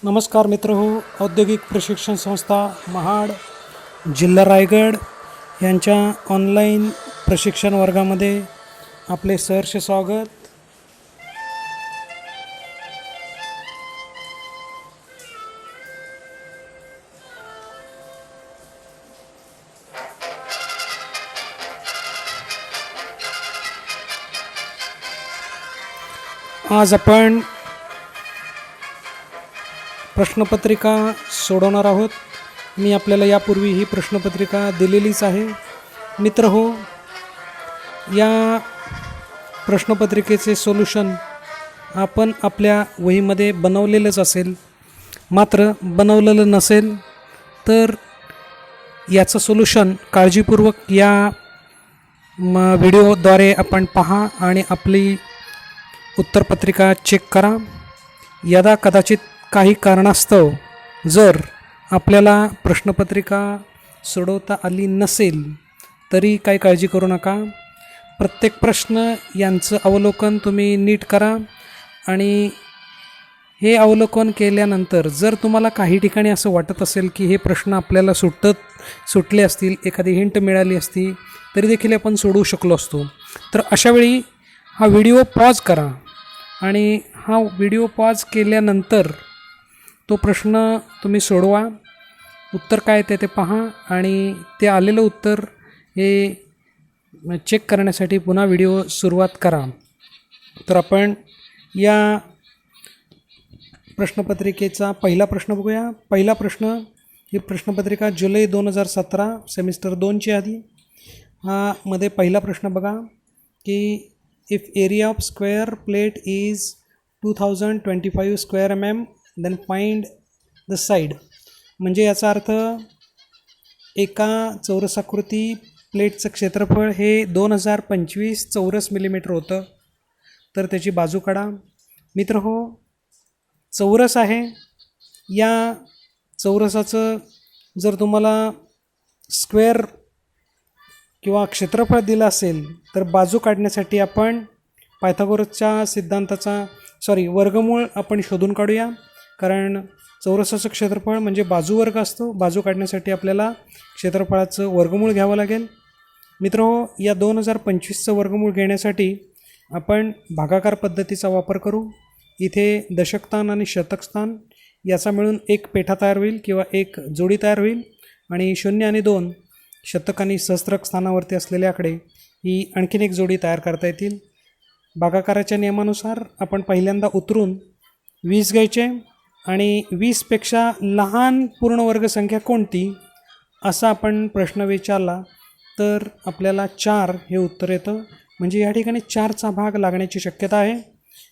नमस्कार मित्रहो, औद्योगिक प्रशिक्षण संस्था महाड जिल्हा रायगड यांच्या ऑनलाईन प्रशिक्षण वर्गामध्ये आपले सहर्ष स्वागत. आज आपण प्रश्नपत्रिका सोडवणार आहोत. मी आपल्याला यापूर्वी ही प्रश्नपत्रिका दिलेलीच आहे. मित्रहो, या प्रश्नपत्रिकेचे सोल्युशन आपण आपल्या वहीमध्ये बनवलेलंच असेल. मात्र बनवलेलं नसेल तर याचं सोल्युशन काळजीपूर्वक या व्हिडिओद्वारे आपण पहा आणि आपली उत्तरपत्रिका चेक करा. यदा कदाचित काही कारणास्तव जर आपल्याला प्रश्नपत्रिका सोडवता आली नसेल तरी काही काळजी करू नका. प्रत्येक प्रश्न यांचं अवलोकन तुम्ही नीट करा आणि हे अवलोकन केल्यानंतर जर तुम्हाला काही ठिकाणी असं वाटत असेल की हे प्रश्न आपल्याला सुटले असतील, एखादी हिंट मिळाली असती तरी देखील आपण सोडवू शकलो असतो, तर अशावेळी हा व्हिडिओ पॉज करा आणि हा व्हिडिओ पॉज केल्यानंतर तो प्रश्न तुम्ही सोडवा. उत्तर काय ते पहा आणि ते आलेलं उत्तर हे चेक करण्यासाठी पुन्हा व्हिडिओ सुरुवात करा. तर आपण या प्रश्नपत्रिकेचा पहिला प्रश्न बघूया. पहिला प्रश्न, ही प्रश्नपत्रिका जुलै 2017 सेमिस्टर 2ची आधी. मध्ये पहिला प्रश्न बघा की if area of square plate is 2025 square mm then find the side. म्हणजे याचा अर्थ एका चौरसाकृती प्लेटचं क्षेत्रफळ हे 2025 चौरस मिलीमीटर होतं, तर त्याची बाजू काढा. मित्र हो, चौरस आहे. या चौरसाचं जर तुम्हाला स्क्वेअर किंवा क्षेत्रफळ दिलं असेल तर बाजू काढण्यासाठी आपण पायथागोरसच्या सिद्धांताचा वर्गमूळ आपण शोधून काढूया. कारण चौरसाचं क्षेत्रफळ म्हणजे बाजूवर्ग असतो. बाजू काढण्यासाठी आपल्याला क्षेत्रफळाचं वर्गमूळ घ्यावं लागेल. मित्रहो, या 2025चं वर्गमूळ घेण्यासाठी आपण भागाकार पद्धतीचा वापर करू. इथे दशकस्थान आणि शतकस्थान याचा मिळून एक पेठा तयार होईल किंवा एक जोडी तयार होईल आणि 0 आणि 2 शतक आणि सहस्त्रक स्थानावरती असलेले आकडे ही आणखीन एक जोडी तयार करता येतील. भागाकाराच्या नियमानुसार आपण पहिल्यांदा उतरून 20 घ्यायचे आणि 20पेक्षा लहान पूर्णवर्ग संख्या कोणती असा आपण प्रश्न विचारला तर आपल्याला 4 हे उत्तर येतं. म्हणजे या ठिकाणी 4चा भाग लागण्याची शक्यता आहे.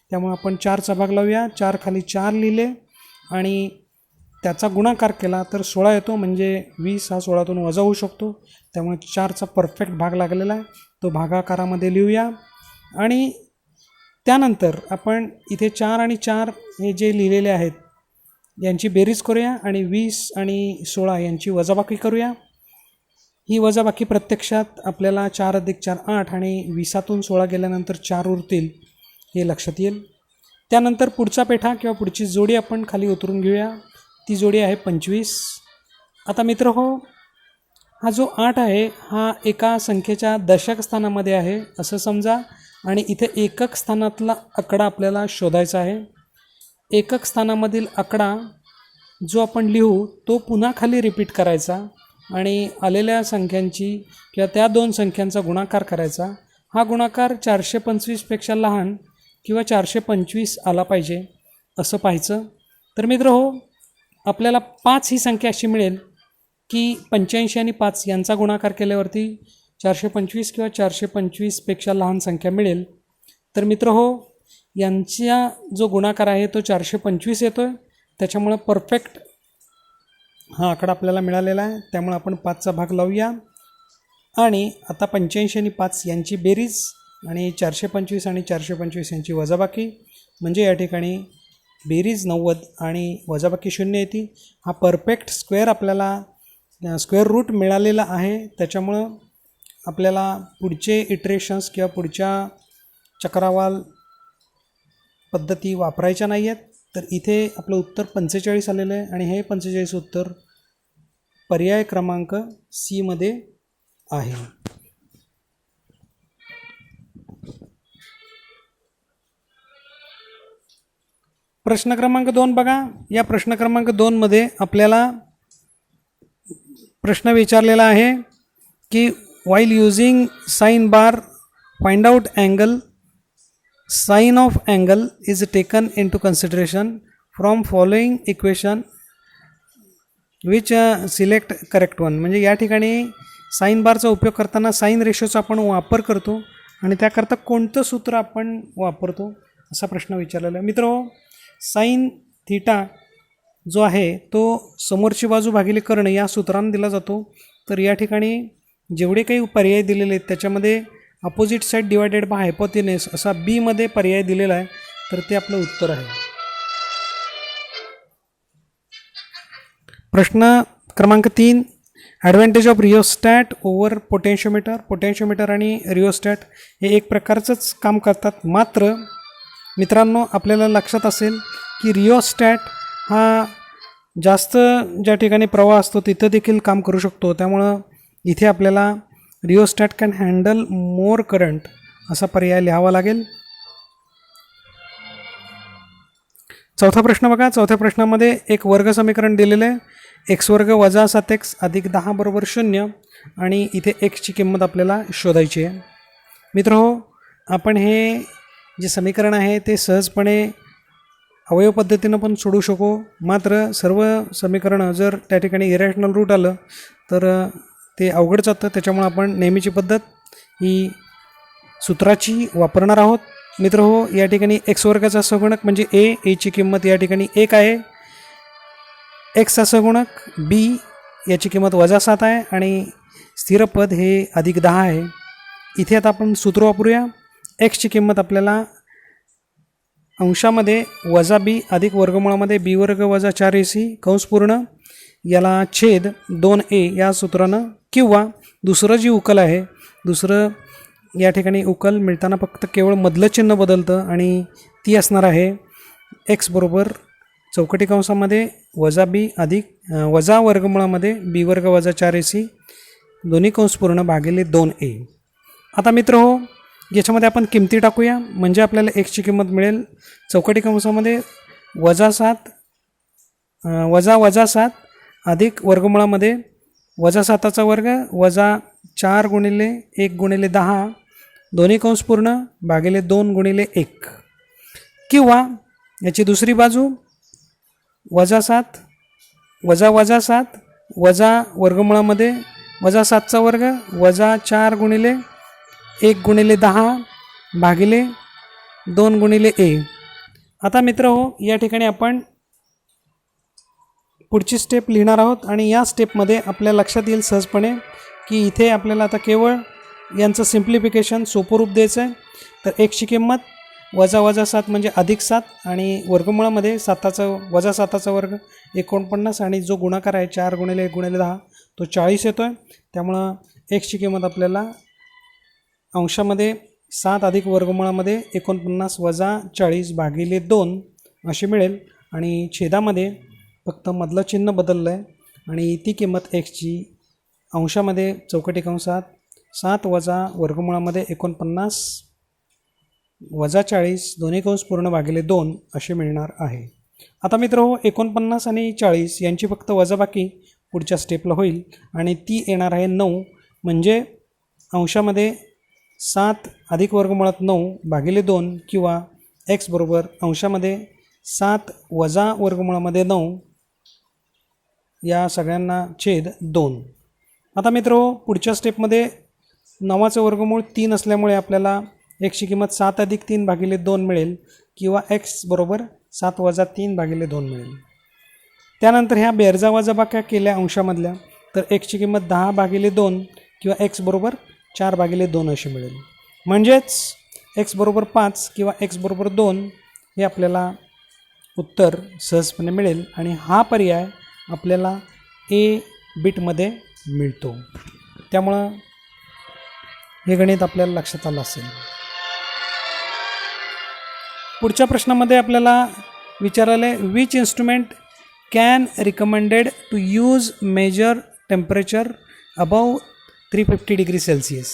त्यामुळे आपण 4चा भाग लावूया. 4 खाली 4 लिहिले आणि त्याचा गुणाकार केला तर 16 येतो. म्हणजे 20 हा 16तून वजा होऊ शकतो. त्यामुळे 4चा परफेक्ट भाग लागलेला आहे, तो भागाकारामध्ये लिहूया. आणि त्यानंतर आपण इथे 4 आणि 4 हे जे लिहिलेले आहेत यांची बेरीज करूया आणि 20 आणि 16 यांची वजाबाकी करूया. ही वजाबाकी प्रत्यक्षात आपल्याला 4 अधिक 4 8 आणि 20तून 16 गेल्यानंतर 4 उरतील हे लक्षात येईल. त्यानंतर पुढचा पेठा किंवा पुढची जोडी आपण खाली उतरून घेऊया. ती जोडी आहे 25. आता मित्र हो, हा जो 8 आहे हा एका संख्येच्या दशक स्थानामध्ये आहे असं समजा आणि इथे एकक स्थानातला आकडा आपल्याला शोधायचा आहे. एकक स्थानामधील आकडा जो आपण लिहू तो पुन्हा खाली रिपीट करायचा आणि आलेल्या संख्यांची किंवा त्या दोन संख्यांचा गुणाकार करायचा. हा गुणाकार 425पेक्षा लहान किंवा 425 आला पाहिजे असं पाहायचं. तर मित्र हो, आपल्याला 5 ही संख्या अशी मिळेल की 85 आणि 5 यांचा गुणाकार केल्यावरती 425 किंवा 425पेक्षा लहान संख्या मिळेल. तर मित्र हो, यांचा जो गुणाकार आहे तो 425 येतो आहे. त्याच्यामुळं परफेक्ट हा आकडा आपल्याला मिळालेला आहे. त्यामुळे आपण 5चा भाग लावूया आणि आता 85 आणि 5 यांची बेरीज आणि 425 आणि 425 यांची वजाबाकी. म्हणजे या ठिकाणी बेरीज 90 आणि वजाबाकी 0 येते. हा परफेक्ट स्क्वेअर आपल्याला स्क्वेअर रूट मिळालेला आहे. त्याच्यामुळं आपल्याला पुढचे इटरेशन्स किंवा पुढच्या चक्रावाल पद्धती वापरायच्या नाही आहेत. तर इथे आपलं उत्तर 45 आलेलं आहे आणि हे 45 उत्तर पर्याय क्रमांक सी मध्ये आहे. प्रश्न क्रमांक 2 बघा. या प्रश्न क्रमांक 2 मध्ये आपल्याला प्रश्न विचारलेला आहे की while using sign bar find out angle, sign of angle is taken into consideration from following equation which select correct one. म्हणजे या ठिकाणी साइन बारचा उपयोग करताना साइन रेशोचा आपण वापर करतो आणि त्याकरता कोणतं सूत्र आपण वापरतो असा प्रश्न विचारलेला आहे. मित्रांनो, साइन थीटा जो आहे तो समोरची बाजू भागिले कर्ण या सूत्राने दिला जातो. तर या ठिकाणी जेवढे काही पर्याय दिलेले आहेत त्याच्यामध्ये अपोजिट साईड डिवायडेड बाय हायपोथिनस असा बी मध्ये पर्याय दिलेला आहे. तर ते आपलं उत्तर आहे. प्रश्न क्रमांक 3, advantage of rheostat over potentiometer. Potentiometer आणि रिओस्टॅट हे एक प्रकारचंच काम करतात. मात्र मित्रांनो, आपल्याला लक्षात असेल की रिओस्टॅट हा जास्त ज्या ठिकाणी प्रवाह असतो तिथं देखील काम करू शकतो. त्यामुळं इथे आपल्याला rheostat can handle more current असा पर्याय लिहावा लागेल. चौथा प्रश्न बघा. चौथ्या प्रश्नामध्ये एक वर्ग समीकरण दिलेलं आहे. एक्स वर्ग वजा 7x अधिक 10 बरोबर 0 आणि इथे एक्सची किंमत आपल्याला शोधायची आहे. मित्रहो, आपण हे जे समीकरण आहे ते सहजपणे अवयव पद्धतीनं पण सोडू शकू. मात्र सर्व समीकरणं जर त्या ठिकाणी इरॅशनल रूट आलं तर ते अवघड जातं. त्याच्यामुळे आपण नेहमीची पद्धत ही सूत्राची वापरणार आहोत. मित्रहो, या ठिकाणी एक्स वर्गाचा सगुणक म्हणजे एची किंमत या ठिकाणी 1 आहे. एक्सचा सगुणक बी याची किंमत वजा 7 आहे आणि स्थिरपद हे अधिक 10 आहे. इथे आता आपण सूत्र वापरूया. एक्सची किंमत आपल्याला अंशामध्ये वजा बी अधिक वर्गमुळामध्ये बी वर्ग वजा 4ac कंस पूर्ण याला छेद 2a या सूत्रानं, किंवा दुसरं जी उकल आहे, दुसरं या ठिकाणी उकल मिळताना फक्त केवळ मधलं चिन्ह बदलतं आणि ती असणार आहे एक्स बरोबर चौकटी कंसामध्ये वजा बी अधिक वजा वर्गमुळामध्ये बी वर्ग वजा 4ac दोन्ही कंस पूर्ण भागिले 2a. आता मित्रहो, याच्यामध्ये आपण किमती टाकूया म्हणजे आपल्याला एक्सची किंमत मिळेल चौकटी कंसामध्ये वजा 7 अधिक वर्गमुळामध्ये वजा 7चा वर्ग वजा 4 गुणिले 1 गुणिले 10 दोन्ही कंस पूर्ण भागिले 2 गुणिले 1, किंवा याची दुसरी बाजू वजा 7 वजा वर्गमुळामध्ये वजा 7चा वर्ग वजा 4 गुणिले 1 गुणिले 10 भागिले 2 गुणिले a. आता मित्र हो, या ठिकाणी आपण पुढची स्टेप लिहिणार आहोत आणि या स्टेपमध्ये आपल्या लक्षात येईल सहजपणे की इथे आपल्याला आता केवळ यांचं सिम्प्लिफिकेशन सोपं रूप द्यायचं आहे. तर एक्सची किंमत वजा 7 म्हणजे अधिक 7 आणि वर्गमुळामध्ये वजा 7चा वर्ग 49 आणि जो गुणाकार आहे 4 गुणिले 1 गुणिले 10 तो 40 येतो आहे. त्यामुळं एक्सची किंमत आपल्याला अंशामध्ये 7 अधिक वर्गमुळामध्ये 49 वजा 40 भागिले 2 अशी मिळेल आणि छेदामध्ये फक्त मधलं चिन्ह बदललं आहे आणि ती किंमत एक्सची अंशामध्ये चौकटी कंसात 7 वजा वर्गमुळामध्ये 49 वजा 40 दोन्ही कंस पूर्ण भागिले 2 असे मिळणार आहे. आता मित्रहो, 49 आणि 40 यांची फक्त वजाबाकी पुढच्या स्टेपला होईल आणि ती येणार आहे 9, म्हणजे अंशामध्ये 7 अधिक वर्गमुळात 9 भागिले 2, किंवा एक्स बरोबर अंशामध्ये 7 वजा वर्गमुळामध्ये 9 या सगळ्यांना छेद 2. आता मित्रहो, पुढच्या स्टेपमध्ये 9चं वर्गमूळ 3 असल्यामुळे आपल्याला एक्सची किंमत 7 अधिक 3 भागिले 2 मिळेल, किंवा एक्स बरोबर 7 वजा 3 भागिले 2 मिळेल. त्यानंतर ह्या बेरजा वजाबाक्या केल्या अंशामधल्या तर एक्सची किंमत 10 भागिले 2 किंवा एक्स बरोबर 4 भागिले 2 अशी मिळेल. म्हणजेच एक्स बरोबर 5 किंवा एक्स बरोबर 2 हे आपल्याला उत्तर सहजपणे मिळेल आणि हा पर्याय आपल्याला ए बिटमध्ये मिळतो. त्यामुळं हे गणित आपल्याला लक्षात आलं असेल. पुढच्या प्रश्नामध्ये आपल्याला विचारलेलं आहे which instrument can recommended to use measure temperature above 350 degree Celsius.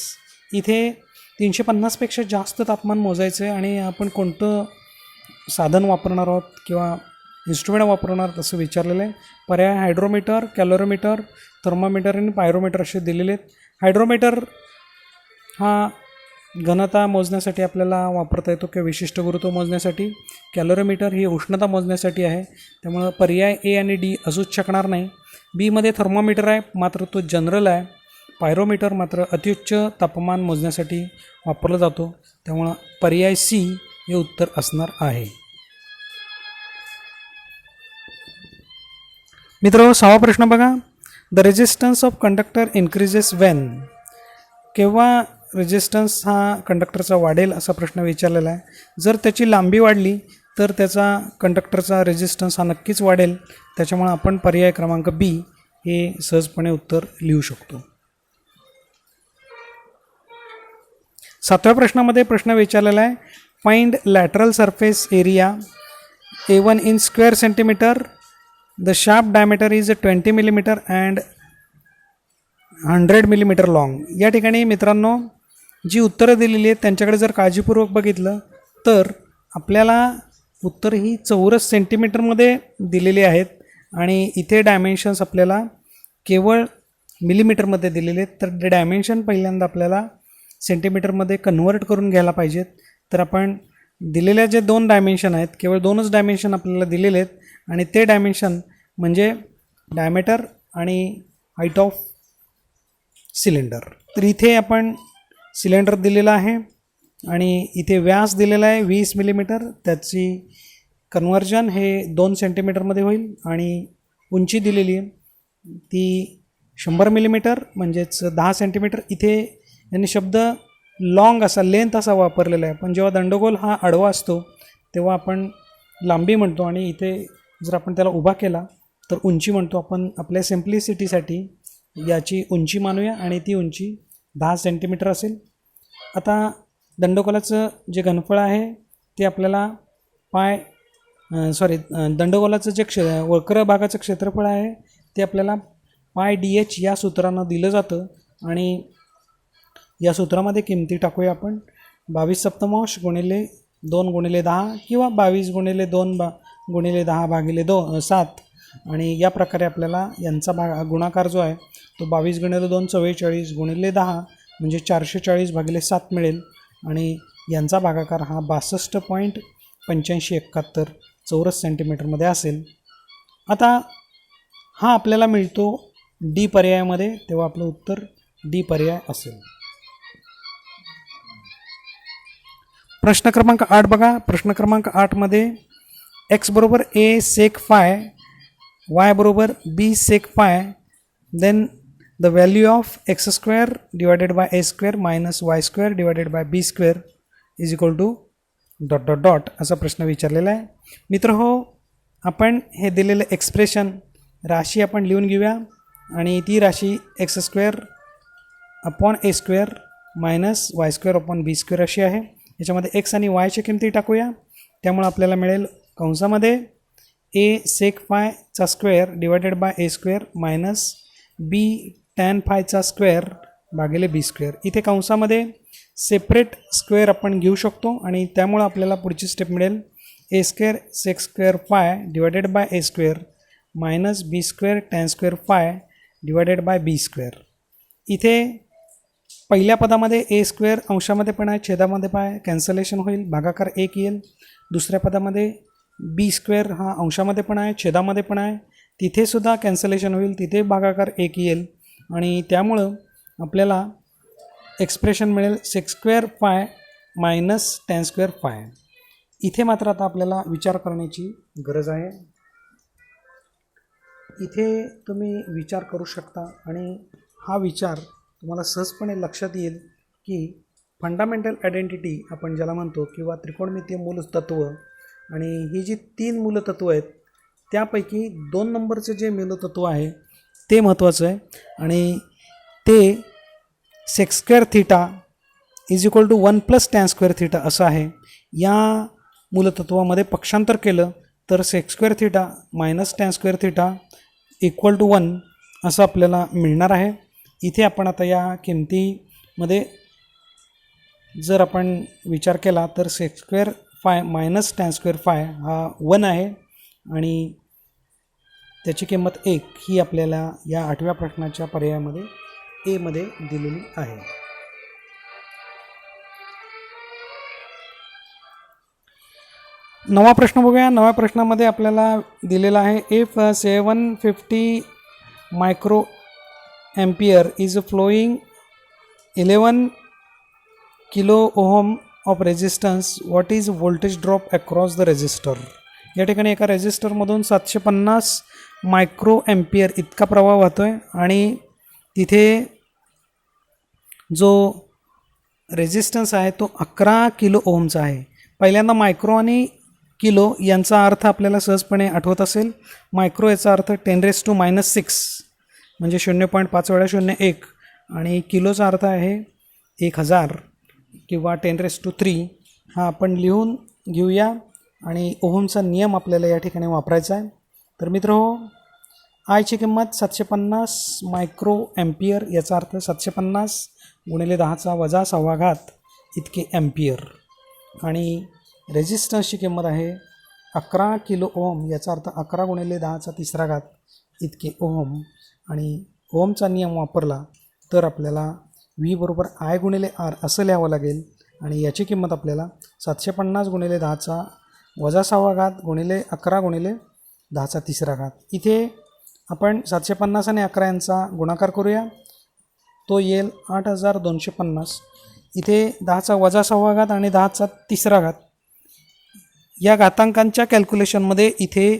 इथे 350पेक्षा जास्त तापमान मोजायचं आहे आणि आपण कोणतं साधन वापरणार आहोत किंवा इन्स्ट्रुमेंट वापरणार आहोत असं विचारलेलं आहे. पर्याय हायड्रोमीटर, कॅलोरीमीटर, थर्मामीटर आणि पायरोमीटर असे दिलेले आहेत. हायड्रोमीटर हा घनता मोजण्यासाठी आपल्याला वापरता येतो किंवा विशिष्ट गुरुत्व मोजण्यासाठी. कॅलोरीमीटर ही उष्णता मोजण्यासाठी आहे, त्यामुळं पर्याय ए आणि डी असूच शकणार नाही. बीमध्ये थर्मोमीटर आहे, मात्र तो जनरल आहे. पायरोमीटर मात्र अत्युच्च तापमान मोजण्यासाठी वापरला जातो, त्यामुळं पर्याय सी हे उत्तर असणार आहे. मित्रांनो 6वा प्रश्न बघा. The resistance of conductor increases Wien. केव्हा रेजिस्टन्स हा कंडक्टरचा वाढेल असा प्रश्न विचारलेला आहे. जर त्याची लांबी वाढली तर त्याचा कंडक्टरचा रेजिस्टन्स हा नक्कीच वाढेल, त्याच्यामुळे आपण पर्याय क्रमांक बी हे सहजपणे उत्तर लिहू शकतो. 7व्या प्रश्नामध्ये प्रश्न विचारलेला आहे find lateral surface area A1 in square centimetre. The sharp diameter is 20 millimetre and 100 millimetre long. या ठिकाणी मित्रांनो जी उत्तरं दिलेली आहेत त्यांच्याकडे जर काळजीपूर्वक बघितलं तर आपल्याला उत्तर ही चौरस सेंटीमीटरमध्ये दिलेली आहेत आणि इथे डायमेन्शन्स आपल्याला केवळ मिलीमीटरमध्ये दिलेले आहेत. तर डायमेन्शन पहिल्यांदा आपल्याला सेंटीमीटरमध्ये कन्व्हर्ट करून घ्यायला पाहिजेत. तर आपण दिलेल्या जे 2 डायमेन्शन आहेत, केवळ 2च डायमेन्शन आपल्याला दिलेले आहेत आणि ते डायमेन्शन म्हणजे डायमीटर आणि हाईट ऑफ सिलेंडर. तर इथे आपण सिलेंडर दिलेला आहे आणि इथे व्यास दिलेला आहे 20 मिलीमीटर, त्याची कन्व्हर्जन हे 2 सेंटीमीटरमध्ये होईल आणि उंची दिलेली आहे ती 100 मिलीमीटर म्हणजेच 10 सेंटीमीटर. इथे यांनी शब्द लॉंग असा लेंथ असा वापरलेला आहे, पण जेव्हा दंडगोल हा आडवा असतो तेव्हा आपण लांबी म्हणतो आणि इथे जर आपण त्याला उभा केला तर उंची म्हणतो. आपण आपल्या सिम्प्लिसिटीसाठी याची उंची मानूया आणि ती उंची 10 सेंटीमीटर असेल. आता दंडगोलाचं जे घनफळ आहे ते आपल्याला दंडगोलाचं जे वक्र भागाचं क्षेत्रफळ आहे ते आपल्याला पाय DH या सूत्रानं दिलं जातं आणि या सूत्रामध्ये किमती टाकूया आपण. 22 सप्तमांश गुणिले 2 गुणिले 10 किंवा 22 गुणिले 2 गुणिले 10 भागिले 7 आणि या प्रकारे आपल्याला यांचा गुणाकार जो आहे तो 22 गुणिले 2 44 गुणिले 10 म्हणजे 440 भागिले 7 मिळेल आणि यांचा भागाकार हा 62.8571 चौरस सेंटीमीटरमध्ये असेल. आता हा आपल्याला मिळतो डी पर्यायामध्ये, तेव्हा आपलं उत्तर डी पर्याय असेल. प्रश्न क्रमांक 8 बघा. प्रश्न क्रमांक 8मध्ये x बरोबर a sec phi, y बरोबर b sec phi, then the value of x square divided by a square minus y square divided by b square is equal to ... असा प्रश्न विचारलेला आहे. मित्र हो, आपण हे दिलेलं एक्सप्रेशन राशी आपण लिहून घेऊया आणि ती राशी x square upon a square minus y square upon b square अशी आहे. याच्यामध्ये x आणि y ची किमती टाकूया. त्यामुळे आपल्याला मिळेल कंसामध्ये a sec phi चा square divided by a square minus b tan phi चा स्क्वेअर भागिले b स्क्वेअर. इथे कंसामध्ये सेपरेट स्क्वेअर आपण घेऊ शकतो आणि त्यामुळे आपल्याला पुढची स्टेप मिळेल a square sec square phi divided by a square minus b square tan square phi divided by b square. इथे पहिल्या पदामध्ये a स्क्वेअर अंशामध्ये पण आहे, छेदामध्ये पाय कॅन्सलेशन होईल, भागाकार 1 येईल. दुसऱ्या पदामध्ये b स्क्वेअर हा अंशामध्ये पण आहे, छेदामध्ये पण आहे, तिथे सुद्धा कॅन्सलेशन होईल, तिथे भागाकार 1 येईल आणि त्यामुळं आपल्याला एक्सप्रेशन मिळेल sec square phi minus tan square phi. इथे मात्र आता आपल्याला विचार करण्याची गरज आहे. इथे तुम्ही विचार करू शकता आणि हा विचार तुम्हाला सहजपणे लक्षात येईल की फंडामेंटल आयडेंटिटी आपण ज्याला म्हणतो किंवा त्रिकोणमितीय मूलतत्व आणि ही जी 3 मूलतत्व आहेत त्यापैकी 2 नंबरचं जे मूलतत्व आहे ते महत्त्वाचं आहे आणि ते sec square theta is equal to 1 + tan square theta असं आहे. या मूलतत्वामध्ये पक्षांतर केलं तर sec square theta minus tan square theta equal to 1 असं आपल्याला मिळणार आहे. इथे आपण आता या किमतीमध्ये जर आपण विचार केला तर sec square phi minus tan square phi हा 1 आहे आणि त्याची किंमत 1 ही आपल्याला या 8व्या प्रश्नाच्या पर्यायामध्ये ए मध्ये दिलेली आहे. नवा प्रश्न बघूया. नव्या प्रश्नामध्ये आपल्याला दिलेला आहे if 750 micro ampere is flowing 11 kilo ohm of resistance what is voltage drop across the resistor. या ठिकाणी एका रेजिस्टरमधून 750 मायक्रो एम्पियर इतका प्रवाह वाहतो आहे आणि तिथे जो रेजिस्टन्स आहे तो 11 किलो ओहमचा आहे. पहिल्यांदा मायक्रो आणि किलो यांचा अर्थ आपल्याला सहजपणे आठवत असेल. मायक्रो याचा अर्थ 10⁻⁻6 म्हणजे 0.5 वेळा 0.1 आणि किलोचा अर्थ आहे 1000 किंवा 10⁻³ हा आपण लिहून घेऊया आणि ओहमचा नियम आपल्याला या ठिकाणी वापरायचा आहे. तर मित्रहो, आयची किंमत 750 मायक्रो एम्पियर याचा अर्थ 750 गुणिले 10⁻⁻⁷ इतके एम्पियर आणि रेजिस्टन्सची किंमत आहे 11 किलो ओहम याचा अर्थ 11 गुणिले 10⁻³ इतके ओहम आणि ओहमचा नियम वापरला तर आपल्याला व्ही बरोबर आय गुणिले आर असं लिहावं लागेल आणि याची किंमत आपल्याला 750 गुणिले 10⁻⁻⁷ गुणिले 11 गुणिले 10⁻³ इथे आपण 750 आणि 11 यांचा गुणाकार करूया. तो येईल 8250. इथे 10⁻⁻⁷ आणि 10⁻³ या घातांकांच्या कॅल्क्युलेशनमध्ये इथे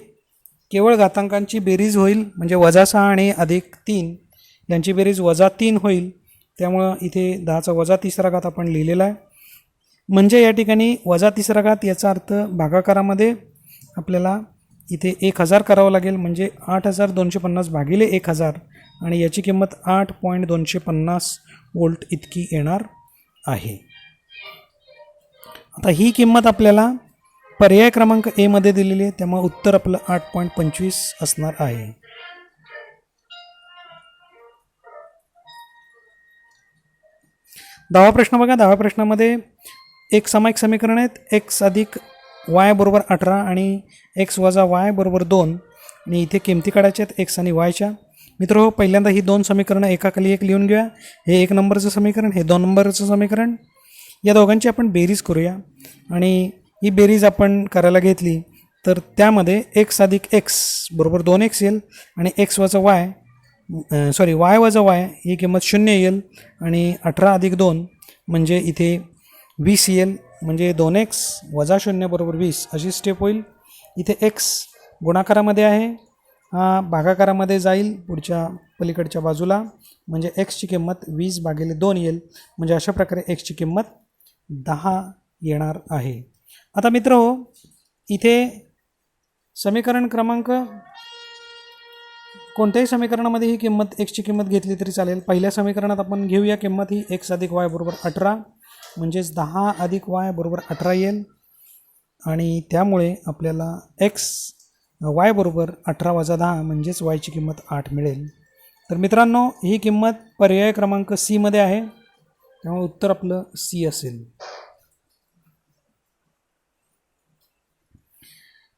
केवळ घातांकांची बेरीज होईल म्हणजे -6 आणि +3 यांची बेरीज -3 होईल. त्यामुळं इथे 10⁻³ आपण लिहिलेला आहे. म्हणजे या ठिकाणी -3 याचा अर्थ भागाकारामध्ये आपल्याला इथे 1000 करावं लागेल म्हणजे 8250 भागिले 1000 आणि याची किंमत 8.250 व्होल्ट इतकी येणार आहे. आता ही किंमत आपल्याला पर्याय क्रमांक ए मध्ये दिलेली आहे त्यामुळे उत्तर आपलं 8.25 असणार आहे. दहावा प्रश्न बघा. 10व्या प्रश्नामध्ये एक सामायिक समीकरण आहेत. x अधिक y बरोबर 18 आणि x वजा y बरोबर 2 आणि इथे किमती काढायच्या आहेत x आणि yच्या. मित्र पहिल्यांदा ही दोन समीकरणं एकाखाली एक लिहून घेऊया. हे 1 नंबरचं समीकरण, हे 2 नंबरचं समीकरण. या दोघांची आपण बेरीज करूया आणि ही बेरीज आपण करायला घेतली तर त्यामध्ये x अधिक x बरोबर 2x येईल आणि x वजा y y वजा y ही किंमत 0 येईल आणि 18 अधिक 2 म्हणजे इथे 20 येईल म्हणजे 2x वजा 0 बरोबर 20 अशी स्टेप होईल. इथे x गुणाकारामध्ये आहे, हा भागाकारामध्ये जाईल पुढच्या पलीकडच्या बाजूला म्हणजे xची किंमत 20/2 येईल म्हणजे अशा प्रकारे xची किंमत 10 येणार आहे. आता मित्रहो, इथे समीकरण क्रमांक कोणत्याही समीकरणामध्ये ही किंमत एक्सची किंमत घेतली तरी चालेल. पहिल्या समीकरणात आपण घेऊया किंमत ही x अधिक y बरोबर 18 म्हणजेच 10 अधिक y बरोबर 18 येईल आणि त्यामुळे आपल्याला y बरोबर 18 वजा 10 म्हणजेच yची किंमत 8 मिळेल. तर मित्रांनो, ही किंमत पर्याय क्रमांक सी मध्ये आहे त्यामुळे उत्तर आपलं सी असेल.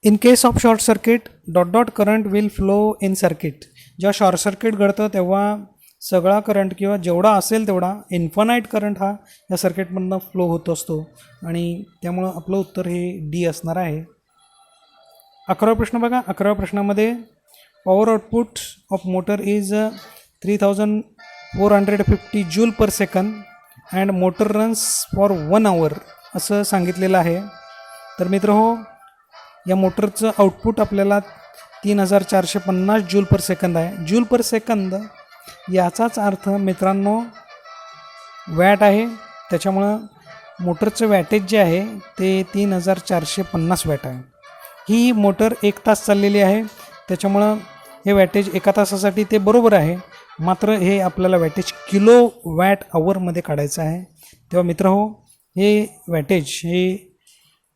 In case of short circuit dot current will flow in circuit. जेव्हा शॉर्ट सर्किट घडतं तेव्हा सगळा करंट किंवा जेवढा असेल तेवढा इन्फानाईट करंट हा या सर्किटमधनं फ्लो होत असतो आणि त्यामुळं आपलं उत्तर हे डी असणार आहे. 11वा प्रश्न बघा. 11व्या प्रश्नामध्ये power output of motor is 3450 joule per second and motor runs for 1 hour असं सांगितलेलं आहे. तर मित्रहो, या मोटरचं आउटपुट आपल्याला 3450 जूल पर सेकंद आहे. जूल पर सेकंद याचाच अर्थ मित्रांनो वॅट आहे. त्याच्यामुळं मोटरचं वॅटेज जे आहे ते 3450 वॅट आहे. ही मोटर 1 तास चाललेली आहे त्याच्यामुळं हे वॅटेज 1 तासासाठी ते बरोबर आहे. मात्र हे आपल्याला वॅटेज किलो वॅट आवरमध्ये काढायचं आहे. तेव्हा मित्रहो, हे वॅटेज हे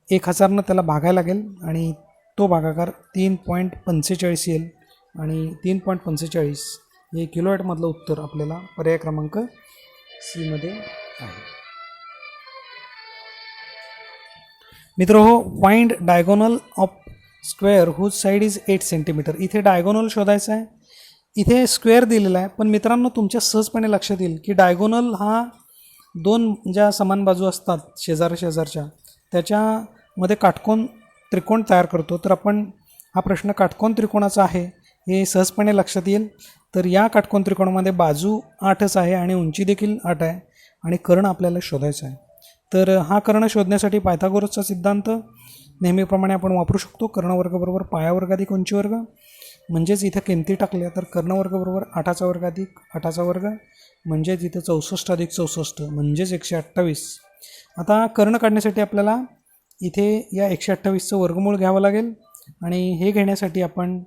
1000 त्याला भागायला लागेल आणि तो भागाकार 3.45 येईल आणि 3.45 हे किलोवॅटमधलं उत्तर आपल्याला पर्याय क्रमांक सी मध्ये आहे. मित्रहो, find diagonal of square whose side is 8 centimetre. इथे डायगोनल शोधायचा आहे. इथे स्क्वेअर दिलेला आहे, पण मित्रांनो तुमच्या सहजपणे लक्षात येईल की डायगोनल हा दोन ज्या समान बाजू असतात शेजारच्या त्याच्यामध्ये काटकोन त्रिकोण तयार करतो. तर आपण हा प्रश्न काटकोन त्रिकोणाचा आहे हे सहजपणे लक्षात येईल. तर या काटकोन त्रिकोणामध्ये बाजू 8च आहे आणि उंची देखील 8 आहे आणि कर्ण आपल्याला शोधायचा आहे. तर हा कर्ण शोधण्यासाठी पायथागोरसचा सिद्धांत नेहमीप्रमाणे आपण वापरू शकतो. कर्णवर्ग बरोबर पायावर्ग अधिक उंचीवर्ग. म्हणजेच इथं किमती टाकल्या तर कर्णवर्ग बरोबर 8चा वर्ग अधिक 8चा वर्ग, म्हणजेच इथं 64 अधिक 64 म्हणजेच 128. आता कर्ण काढण्यासाठी आपल्याला इथे या 128चं वर्गमूळ घ्यावं लागेल आणि हे घेण्यासाठी आपण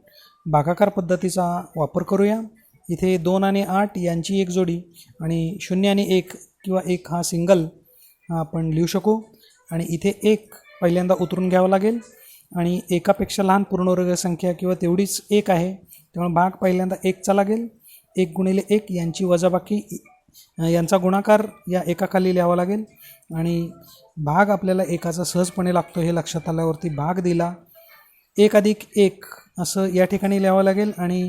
भागाकार पद्धतीचा वापर करूया. इथे 2 आणि 8 यांची एक जोडी आणि 0 आणि 1 किंवा 1 हा सिंगल हा आपण लिहू शकू. आणि इथे 1 पहिल्यांदा उतरून घ्यावं लागेल आणि एकापेक्षा लहान पूर्णवर्ग संख्या किंवा तेवढीच 1 आहे, त्यामुळे भाग पहिल्यांदा 1चा लागेल. 1 गुणिले 1 यांची वजाबाकी यांचा गुणाकार या एकाखाली लिहावा लागेल आणि भाग आपल्याला एकाचा सहजपणे लागतो हे लक्षात आल्यावरती भाग दिला. 1 अधिक 1 असं या ठिकाणी लिहावं लागेल आणि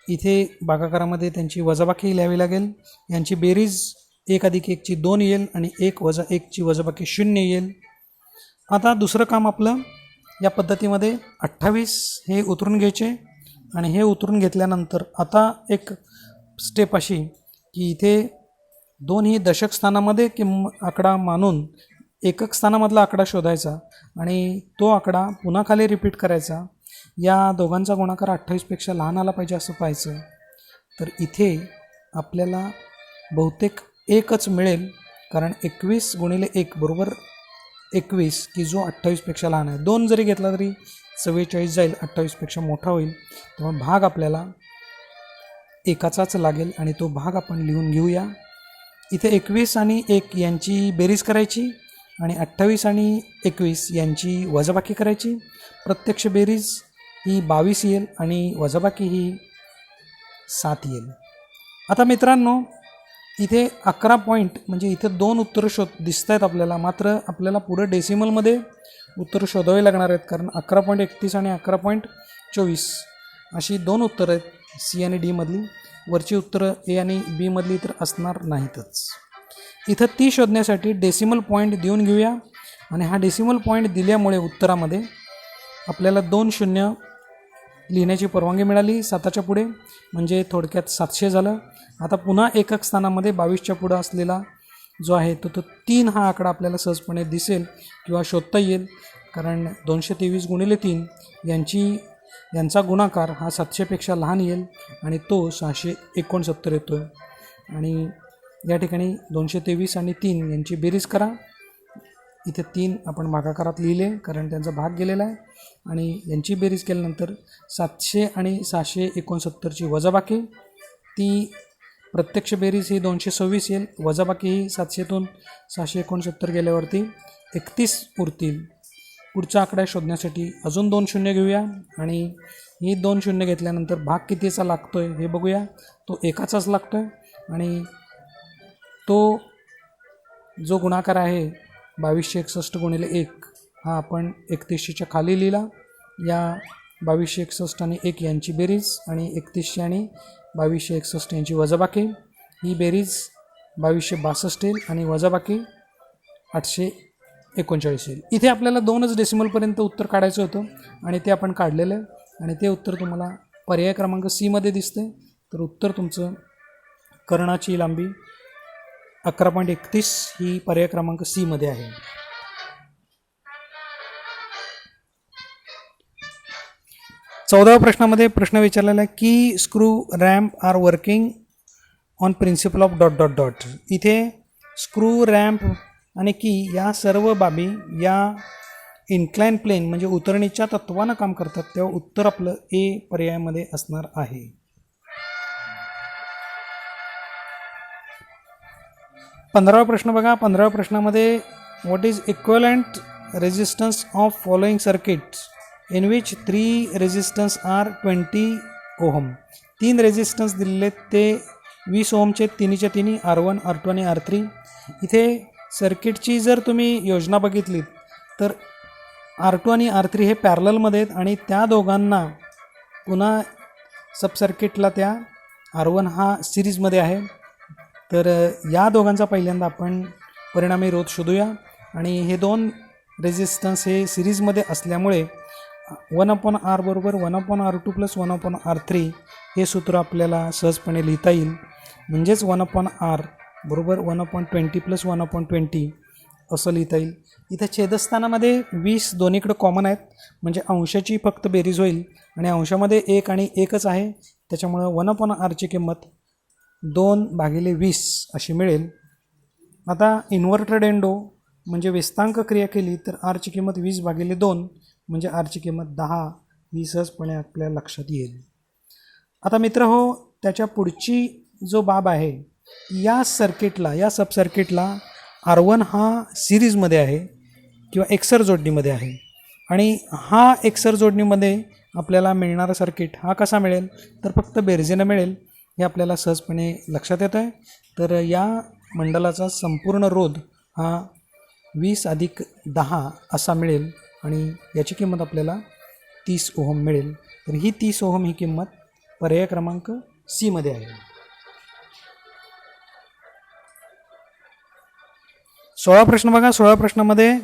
इथे भागाकारामध्ये त्यांची वजाबाकी लिहावी लागेल. यांची बेरीज 1 अधिक 1ची 2 येईल आणि 1 वजा 1ची वजाबाकी 0 येईल. आता दुसरं काम आपलं या पद्धतीमध्ये 28 हे उतरून घ्यायचे आणि हे उतरून घेतल्यानंतर आता एक स्टेप अशी की इथे 2 ही दशक स्थानामध्ये आकडा मानून एकक स्थानामधला आकडा शोधायचा आणि तो आकडा पुन्हा खाली रिपीट करायचा. या दोघांचा गुणाकार 28पेक्षा लहान आला पाहिजे असं पाहायचं. तर इथे आपल्याला बहुतेक 1च मिळेल, कारण 21 गुणिले 1 बरोबर 21 की जो 28पेक्षा लहान आहे. 2 जरी घेतला तरी 44 जाईल, 28पेक्षा मोठा होईल. तेव्हा भाग आपल्याला एकाचाच लागेल आणि तो भाग आपण लिहून घेऊया. इथे 21 आणि 1 यांची बेरीज करायची आणि 28 आणि 21 यांची वजाबाकी करायची. प्रत्यक्ष बेरीज ही 22 येईल आणि वजाबाकी ही 7 येईल. आता मित्रांनो इथे 11 पॉईंट म्हणजे इथे 2 उत्तरं दिसत आहेत आपल्याला, मात्र आपल्याला पुढे डेसिमलमध्ये उत्तरं शोधावी लागणार आहेत, कारण 11.31 आणि 11.24 अशी 2 उत्तरं आहेत सी आणि डी मधली. वरची उत्तरं ए आणि बी मधली तर असणार नाहीतच. इथं ती शोधण्यासाठी डेसिमल पॉईंट देऊन घेऊया आणि हा डेसिमल पॉईंट दिल्यामुळे उत्तरामध्ये आपल्याला 2 शून्य लिहिण्याची परवानगी मिळाली 7च्या पुढे, म्हणजे थोडक्यात 700 झालं. आता पुन्हा एकक स्थानामध्ये 22च्या पुढं असलेला जो आहे तो 3 हा आकडा आपल्याला सहजपणे दिसेल किंवा शोधता येईल, कारण 223 गुणिले 3 यांचा गुणाकार हा 700पेक्षा लहान येईल आणि तो 669 येतो. आणि या ठिकाणी 223 आणि 3 यांची बेरीज करा. इथे 3 आपण भागाकारात लिहिले कारण त्यांचा भाग गेलेला आहे आणि यांची बेरीज केल्यानंतर 700 आणि 669ची वजाबाकी, ती प्रत्यक्ष बेरीज ही 226 येईल, वजाबाकी ही 700तून 669 गेल्यावरती 31 उरतील. पुढचा आकडा शोधण्यासाठी अजून 2 शून्य घेऊया आणि ही 2 शून्य घेतल्यानंतर भाग कितीचा लागतो आहे हे बघूया. तो एकाचाच लागतो आहे आणि तो जो गुणाकार आहे 2261 गुणिले 1 हा आपण 31च्या खाली लिहिला. या 2261 आणि 1 यांची बेरीज आणि 31 आणि 2261 यांची वजाबाकी, ही बेरीज 2262 येईल आणि वजाबाकी 839 येईल. इथे आपल्याला 2च डेसिमलपर्यंत उत्तर काढायचं होतं आणि ते आपण काढलेलं आहे आणि ते उत्तर तुम्हाला पर्याय क्रमांक सी मध्ये दिसते. तर उत्तर तुमचं कर्णाची लांबी 11.31 ही पर्याय क्रमांक सी मध्ये आहे. चौदाव्या प्रश्नामध्ये प्रश्न विचारलेला आहे की screw ramp are working on principle of dot dot dot. इथे स्क्रू रॅम्प आणि की या सर्व बाबी या इन्क्लाइन प्लेन म्हणजे उतरणीच्या तत्वानं काम करतात, तेव्हा उत्तर आपलं ए पर्यायामध्ये असणार आहे. 15वा प्रश्न बघा. 15व्या प्रश्नामध्ये what is equivalent resistance of following circuit in which 3 resistance are 20 ohm. 3 resistance दिलेले ते 20 ओहमचे, तिन्हीच्या तिन्ही R1, R2 आणि R3. इथे सर्किटची जर तुम्ही योजना बघितलीत तर R2 आणि R3 हे पॅरललमध्ये आहेत आणि त्या दोघांना पुन्हा सब सर्किटला त्या R1 हा सिरीजमध्ये आहे. तर या दोघांचा पहिल्यांदा आपण परिणामी रोध शोधूया. आणि हे दोन रेजिस्टन्स हे सिरीजमध्ये असल्यामुळे 1/R बरोबर 1/R2 + 1/R3 हे सूत्र आपल्याला सहजपणे लिहिता येईल. म्हणजेच 1/R बरोबर 1/20 + 1/20 असं लिहिता येईल. इथं छेदस्थानामध्ये 20 दोन्हीकडे कॉमन आहेत, म्हणजे अंशाची फक्त बेरीज होईल आणि अंशामध्ये 1 आणि 1च आहे. त्याच्यामुळं 1/Rची किंमत 2/20 अशी मिळेल. आता इन्व्हर्टेड एंडो म्हणजे व्यस्तांक क्रिया केली तर आरची किंमत 20/2 म्हणजे आरची किंमत 10 ही सहजपणे आपल्या लक्षात येईल. आता मित्र हो, त्याच्या पुढची जो बाब आहे, या सर्किटला, या सब सर्किटला R1 हा सिरीजमध्ये आहे किंवा एक्सर जोडणीमध्ये आहे आणि हा एक्सर जोडणीमध्ये आपल्याला मिळणारा सर्किट हा कसा मिळेल तर फक्त बेरजेनं मिळेल, हे आपल्याला सहजपणे लक्षात येतं आहे. तर या मंडलाचा संपूर्ण रोध हा 20 + 10 असा मिळेल आणि याची किंमत आपल्याला 30 ओहम मिळेल. तर ही 30 ओहम ही किंमत पर्याय क्रमांक सी मध्ये आहे. 16 प्रश्न बघा. 16 प्रश्नामध्ये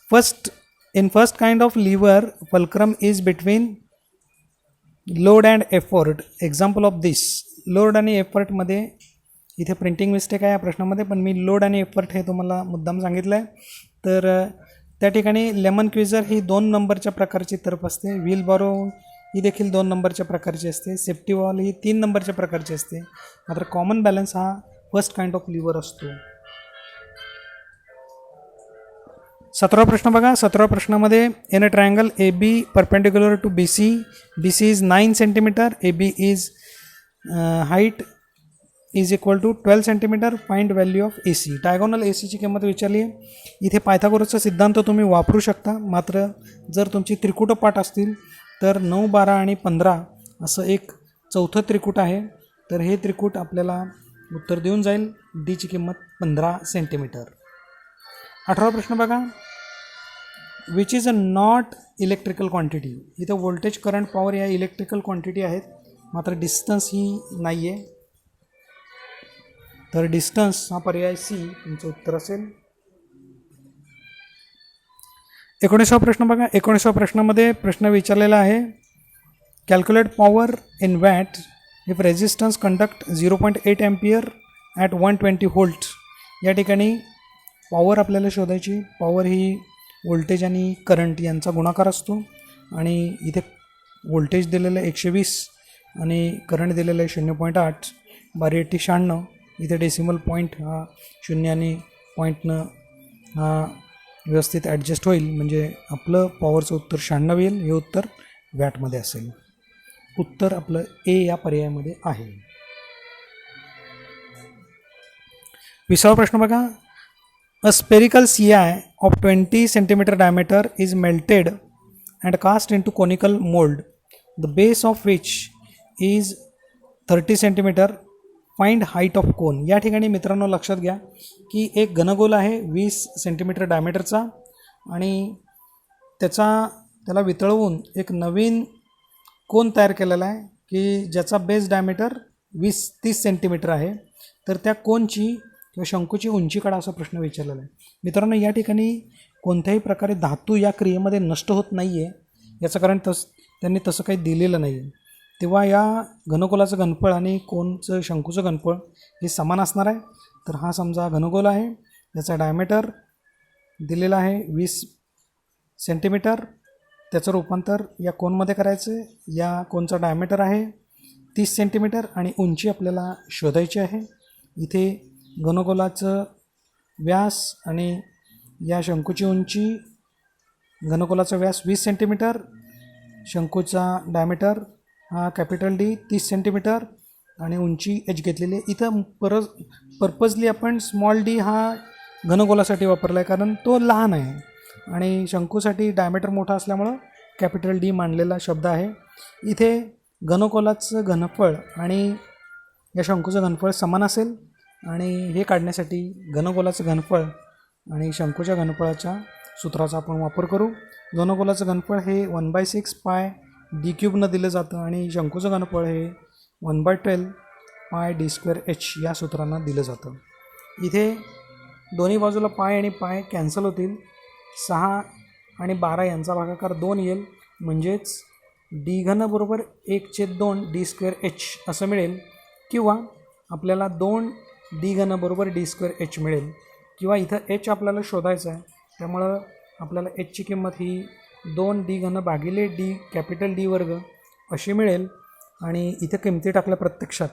first kind of lever fulcrum is between load and effort. Example of this. Load आणि एफर्टमध्ये इथे प्रिंटिंग मिस्टेक आहे या प्रश्नामध्ये, पण मी लोड आणि एफर्ट हे तुम्हाला मुद्दाम सांगितलं आहे. तर त्या ठिकाणी लेमन क्विझर ही 2 नंबरच्या प्रकारची तर्फ असते. व्हील बॅरो ही देखील 2 नंबरच्या प्रकारची असते. सेफ्टी वॉल ही 3 नंबरच्या प्रकारची असते. मात्र कॉमन बॅलन्स हा फर्स्ट काइंड ऑफ लिव्हर असतो. 17 प्रश्न बघा. 17 प्रश्नामध्ये in a triangle AB perpendicular to BC, BC is 9 centimetre, AB is height is equal to 12 centimetre, find value of AC. Diagonal ACची किंमत विचारली आहे. इथे पायथागोरसचा सिद्धांत तुम्ही वापरू शकता, मात्र जर तुमची त्रिकुटपाठ असतील तर 9, 12 आणि 15 असं एक चौथं त्रिकूट आहे. तर हे त्रिकूट आपल्याला उत्तर देऊन जाईल. डीची किंमत 15 सेंटीमीटर. 18 प्रश्न बघा. Which is a not electrical quantity. इथं व्होल्टेज, करंट, पॉवर या इलेक्ट्रिकल क्वांटिटी आहेत, मात्र डिस्टन्स ही नाही आहे. तर डिस्टन्स हा पर्याय सी तुमचं उत्तर असेल. 19वा प्रश्न बघा. 19व्या प्रश्नामध्ये प्रश्न विचारलेला आहे calculate power in watt if resistance conduct 0.8 ampere at 120 volt. या ठिकाणी पॉवर आपल्याला शोधायची. पॉवर ही व्होल्टेज आणि करंट यांचा गुणाकार असतो आणि इथे व्होल्टेज दिलेलं आहे 120 आणि करंट दिलेलं आहे 0.8. 1296. इथे डेसिमल पॉईंट हा 0 आणि पॉईंटनं हा व्यवस्थित ॲडजस्ट होईल, म्हणजे आपलं पॉवरचं उत्तर 96 येईल. हे उत्तर वॅटमध्ये असेल. उत्तर आपलं ए या पर्यायामध्ये आहे. 20वा प्रश्न बघा. A spherical CI of 20 centimeter diameter is melted and cast into conical mold, the base of which is 30 centimeter. Find height of cone. या ठिकाणी मित्रांनो लक्षात घ्या की एक घनगोल आहे 20 सेंटीमीटर डायमीटरचा आणि त्याला वितळवून एक नवीन कोन तयार केलेला आहे की ज्याचा बेस डायमीटर 30 सेंटीमीटर आहे. तर त्या कोनची किंवा शंकूची उंची काढा असा प्रश्न विचारलेला आहे. मित्रांनो या ठिकाणी कोणत्याही प्रकारे धातू या क्रियेमध्ये नष्ट होत नाही आहे, याचं कारण त्यांनी तसं काही दिलेलं नाही आहे. तेव्हा या घनगोलाचं घनफळ आणि कोनचं शंकूचं घनफळ हे समान असणार आहे. तर हा समजा घनगोल आहे, याचा डायमीटर दिलेला आहे 20 सेंटीमीटर. त्याचं रूपांतर या कोनमध्ये करायचं आहे. या कोनचा डायमीटर आहे 30 सेंटीमीटर आणि उंची आपल्याला शोधायची आहे. इथे घनगोलाचं व्यास आणि या शंकूची उंची, घनगोलाचा व्यास 20 सेंटीमीटर, शंकूचा डायमीटर हा कॅपिटल D 30 सेंटीमीटर आणि उंची h घेतलेली आहे. इथं पर्पजली आपण स्मॉल d हा घनगोलासाठी वापरला आहे कारण तो लहान आहे आणि शंकूसाठी डायमीटर मोठा असल्यामुळं कॅपिटल डी मांडलेला शब्द आहे. इथे घनगोलाचं घनफळ आणि या शंकूचं घनफळ समान असेल आणि हे काढण्यासाठी घनगोलाचं घनफळ आणि शंकूच्या घनफळाच्या सूत्राचा आपण वापर करू. घनगोलाचं घनफळ हे 1/6 पाय डी क्यूबनं दिलं जातं आणि शंकूचं घनफळ हे 1/12 पाय डी स्क्वेअर एच या सूत्रांना दिलं जातं. इथे दोन्ही बाजूला पाय आणि पाय कॅन्सल होतील. 6 आणि 12 यांचा भागाकार 2 येईल, म्हणजेच डी घन बरोबर 1/2 डी स्क्वेअर एच असं मिळेल, किंवा आपल्याला 2 डी घन बरोबर डी स्क्वेअर एच मिळेल, किंवा इथं एच आपल्याला शोधायचं आहे त्यामुळं आपल्याला एचची किंमत ही 2 डी घन भागिले डी कॅपिटल डी वर्ग अशी मिळेल. आणि इथे किमती टाकल्या प्रत्यक्षात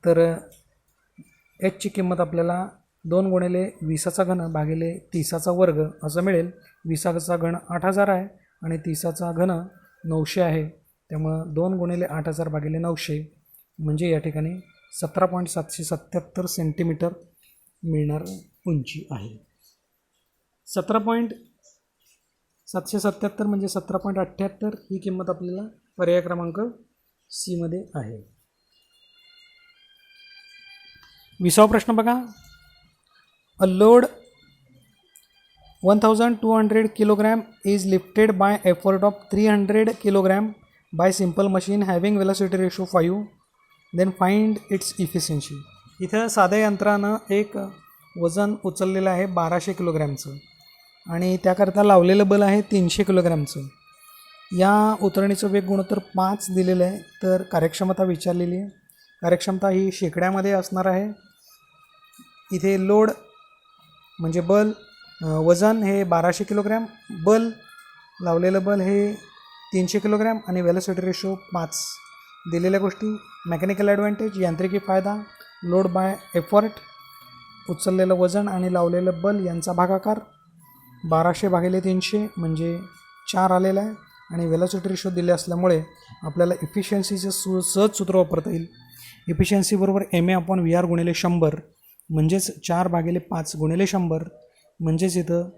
तर एचची किंमत आपल्याला 2 गुणिले 20चा घन भागिले 30चा वर्ग असं मिळेल. 20चा घन 8000 आहे आणि 30चा घन 900 आहे, त्यामुळं 2 गुणिले 8000 भागिले 900 म्हणजे या ठिकाणी 17.777 सेंटीमीटर मिळणार उंची आहे. 17.777 म्हणजे 17.78 ही किंमत आपल्याला पर्याय क्रमांक सी मध्ये आहे. 20वा प्रश्न बघा. A load 1200 kilogram is lifted by effort of 300 kilogram by simple machine having velocity ratio 5, then find its efficiency. इथं साध्या यंत्रानं एक वजन उचललेलं आहे 1200 किलोग्रॅमचं आणि त्याकरता लावलेलं बल आहे 300 किलोग्रॅमचं. या उतरणीचं वेग गुणोत्तर 5 दिलेलं आहे. तर कार्यक्षमता विचारलेली आहे. कार्यक्षमता ही शेकड्यामध्ये असणार आहे. इथे लोड म्हणजे बल, वजन हे 1200 किलोग्रॅम, बल लावलेलं बल हे 300 किलोग्रॅम आणि वेलोसिटी रेशो 5 दिलेल्या गोष्टी. मेकॅनिकल ॲडव्हान्टेज यांत्रिकी फायदा, लोड बाय एफर्ट उचललेलं वजन आणि लावलेलं बल यांचा भागाकार 1200 भागिले 300 म्हणजे 4 आलेला आहे. आणि वेलोसिटी रेशो दिले असल्यामुळे आपल्याला इफिशियन्सीचं सहज सूत्र वापरता येईल. इफिशियन्सी बरोबर MA/VR गुणिले 100 म्हणजेच 4/5 गुणिले 100 म्हणजेच इथं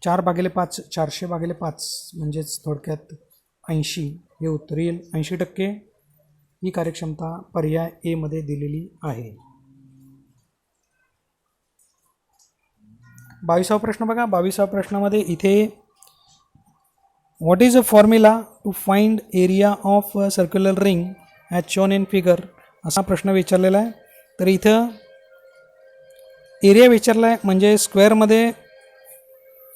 4/5 400/5 म्हणजेच थोडक्यात 80 हे उत्तर येईल. 80% ही कार्यक्षमता पर्याय ए मध्ये दिलेली आहे. 22वा प्रश्न बघा. 22व्या प्रश्नामध्ये इथे what is a formula to find area of circular ring as shown in figure असा प्रश्न विचारलेला आहे. तर इथं एरिया विचारला आहे म्हणजे स्क्वेअरमध्ये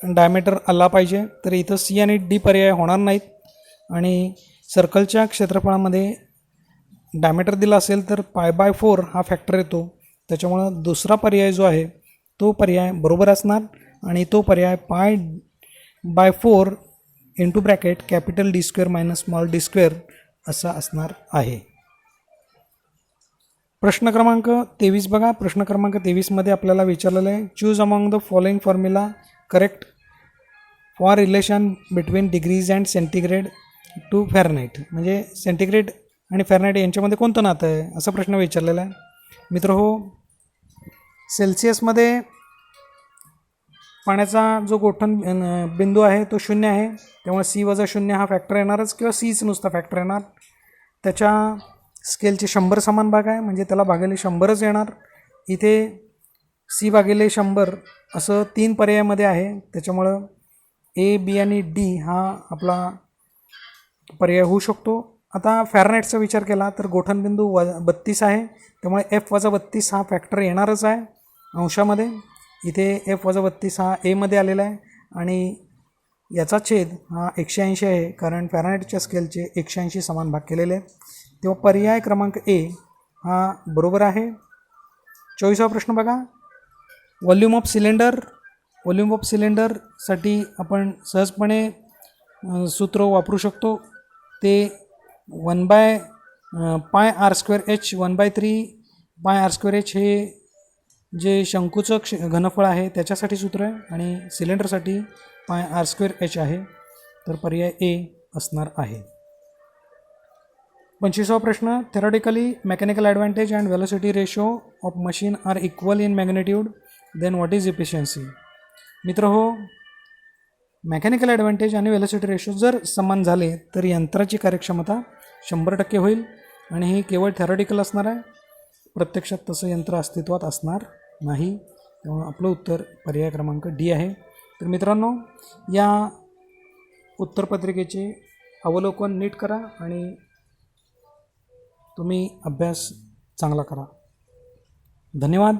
डायमीटर आला पाहिजे. तर इथं सी आणि डी पर्याय होणार नाहीत आणि सर्कलच्या क्षेत्रफळामध्ये डायमीटर दिला असेल तर π/4 हा फॅक्टर येतो, त्याच्यामुळं दुसरा पर्याय जो आहे तो पर्याय बरोबर असणार आणि तो पर्याय π/4 into bracket capital D square minus small D square असा असणार आहे. प्रश्न क्रमांक 23 बघा. प्रश्न क्रमांक 23मध्ये आपल्याला विचारलेलं आहे choose among the following formula correct for relation between degrees and centigrade to Fahrenheit. म्हणजे सेंटीग्रेड आणि फॅरनहाइट यांच्यामध्ये कोणतं नातं आहे असा प्रश्न विचारलेला आहे. मित्रहो, सेल्सिअसमध्ये पाण्याचा जो गोठण बिंदू आहे तो 0 आहे, त्यामुळे C-0 हा फॅक्टर येणारच किंवा Cच नुसता फॅक्टर येणार. त्याच्या स्केलचे 100 समान भाग आहे म्हणजे त्याला भागिले 100च येणार. इथे C/100 असं 3 पर्यायामध्ये आहे, त्याच्यामुळं A, B आणि D हा आपला पर्याय होऊ शकतो. आता फॅरनहाइटचा विचार केला तर गोठणबिंदू 32 आहे, त्यामुळे F-32 हा फॅक्टर येणारच आहे अंशामध्ये. इथे F-32 हा A मध्ये आलेला आहे आणि याचा छेद हा 180 आहे, कारण फॅरनहाइटच्या स्केलचे 180 समान भाग केलेले आहेत. तेव्हा पर्याय क्रमांक ए हा बरोबर आहे. 24वा प्रश्न बघा. व्हॉल्यूम ऑफ सिलेंडरसाठी आपण सहजपणे सूत्र वापरू शकतो. ते 1/πr²h 1/3 πr²h हे जे शंकूचं घनफळ आहे त्याच्यासाठी सूत्र आहे आणि सिलेंडरसाठी πr²h आहे. तर पर्याय ए असणार आहे. 25वा प्रश्न. Theoretically mechanical advantage and velocity ratio of machine are equal in magnitude, then what is efficiency. मित्र हो, मेकॅनिकल ॲडव्हान्टेज आणि वेलोसिटी रेशो जर समान झाले तर यंत्राची कार्यक्षमता 100% होईल आणि हे केवळ थेरॉटिकल असणार आहे, प्रत्यक्षात तसं यंत्र अस्तित्वात असणार नाही. त्यामुळे आपलं उत्तर पर्याय क्रमांक डी आहे. तर मित्रांनो, या उत्तरपत्रिकेचे अवलोकन नीट करा आणि तुम्ही अभ्यास चांगला करा. धन्यवाद.